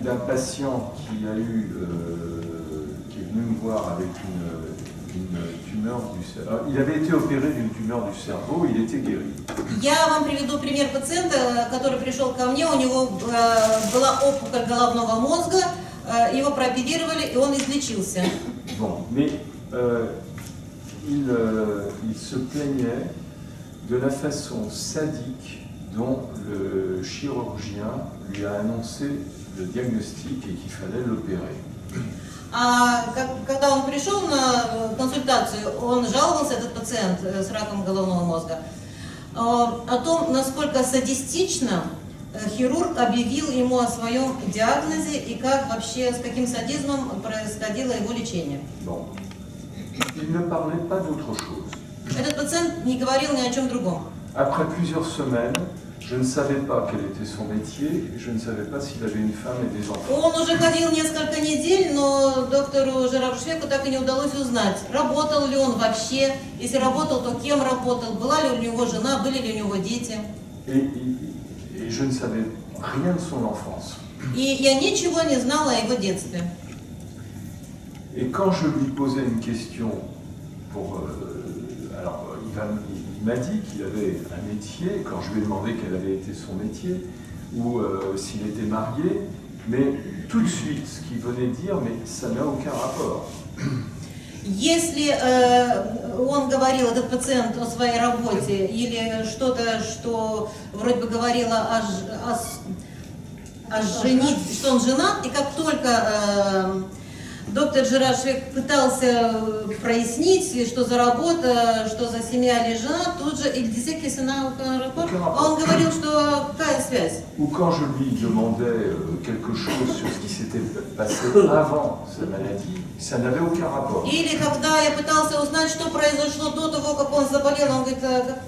d'un patient qui est venu me voir avec une tumeur du cerveau. Il avait été opéré d'une tumeur du cerveau, il était guéri. Я вам приведу пример пациента, который пришел ко мне, у него была опухоль головного мозга, его прооперировали, и он излечился. Bon, mais il se plaignait de la façon sadique dont le chirurgien lui a annoncé le diagnostic et qu'il fallait l'opérer. Когда он пришел на консультацию, он жаловался, этот пациент с раком головного мозга, о том, насколько садистично хирург объявил ему о своем диагнозе и как вообще, с каким садизмом происходило его лечение. Bon. Il ne parlait pas d'autre chose. Этот пациент не говорил ни о чем другом. Après plusieurs semaines, je ne savais pas quel était son métier, je ne savais pas s'il avait une femme et des enfants. Он уже ходил несколько недель, но доктору Жерару Швеку так и не удалось узнать, работал ли он вообще, если работал, то кем работал, была ли у него жена, были ли у него дети. Et je ne savais rien de son enfance. И я ничего не знала о его детстве. Et quand je lui posais une question alors il m'a dit qu'il avait un métier, quand je lui ai demandé quel avait été son métier, ou s'il était marié, mais tout de suite, ce qu'il venait dire, mais ça n'a aucun rapport. Если он говорил, этот пациент, о своей работе, или что-то, что вроде бы говорило о женитьбе, что он женат, и как только доктор Жерар Швек пытался прояснить, что за работа, что за семья или жена, тут же, il disait que c'est un rapport, он говорил, что какая связь. Ou quand je lui demandais quelque chose sur ce qui s'était passé avant sa maladie, ça n'avait aucun rapport. Или когда я пытался узнать, что произошло до того, как он заболел, он говорит,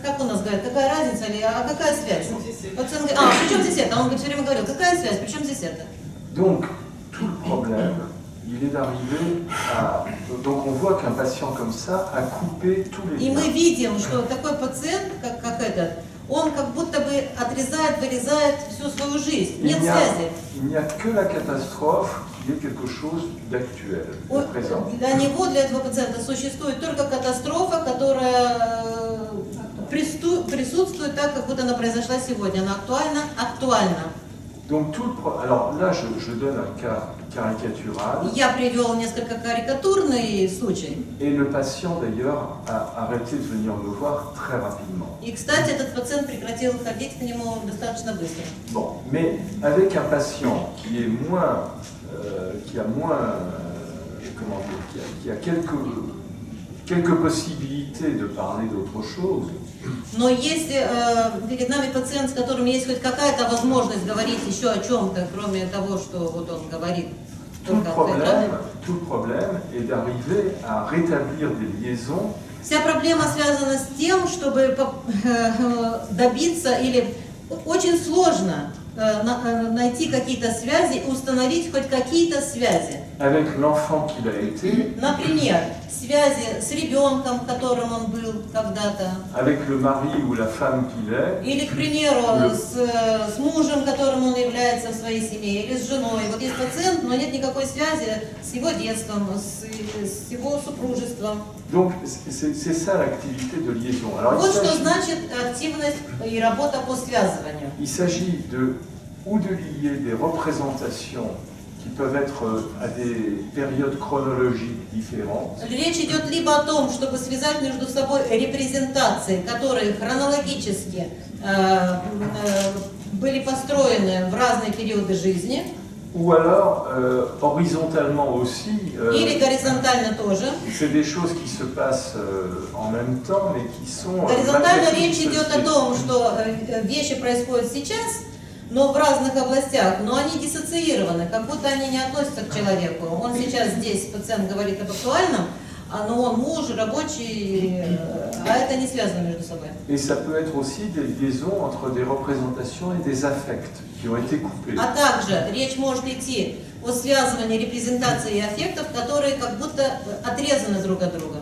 как у нас говорят, какая разница, или какая связь? Пациент говорит, при чем здесь это? Он говорит, все время говорил, какая связь, при чем здесь это? Donc, tout le problème, il est d'arriver à... Donc on voit qu'un patient comme ça a coupé tous les liens. И мы видим, что такой пациент, как этот, он как будто бы отрезает, вырезает всю свою жизнь. Нет связи. Il n'y a que la catastrophe qui est quelque chose d'actuel, de présent. Для него, для этого пациента, существует только катастрофа, которая присутствует так, как будто она произошла сегодня. Она актуальна. Donc alors là, je donne un cas caricatural. Я привел несколько карикатурный случай. Et le patient d'ailleurs a arrêté de venir me voir très rapidement. И, кстати, этот пациент прекратил ходить к нему достаточно быстро. Bon, mais avec un patient qui est moins, comment dire, qui a quelques possibilités de parler d'autre chose. Но если перед нами пациент, с которым есть хоть какая-то возможность говорить еще о чем-то, кроме того, что вот он говорит, tout le problème est d'arriver à rétablir des liaisons. Вся проблема связана с тем, чтобы добиться, или очень сложно найти какие-то связи, установить хоть какие-то связи. Avec l'enfant qu'il a été. Например, связи с ребенком, которым он был когда-то. Avec le mari ou la femme qu'il est. Или, к примеру, с мужем, которым он является в своей семье, или с женой. Вот есть пациент, но нет никакой связи с его детством, с его супружеством. Donc, c'est ça l'activité de liaison. Alors, вот что значит активность и работа по связыванию. Il s'agit de lier des représentations qui peuvent être à des périodes chronologiques différentes. Речь идет либо о том, чтобы связать между собой репрезентации, которые хронологически были построены в разные периоды жизни. Ou alors, horizontalement aussi, или горизонтально тоже. C'est des choses qui se passent en même temps, mais qui sont... Горизонтально речь идет о том, что вещи происходят сейчас, но в разных областях, но они диссоциированы, как будто они не относятся к человеку. Он сейчас здесь, пациент говорит об актуальном, но он муж, рабочий, а это не связано между собой. Et ça peut être aussi des liaisons entre des représentations et des affects qui ont été coupés. А также речь может идти о связывании репрезентации и аффектов, которые как будто отрезаны друг от друга.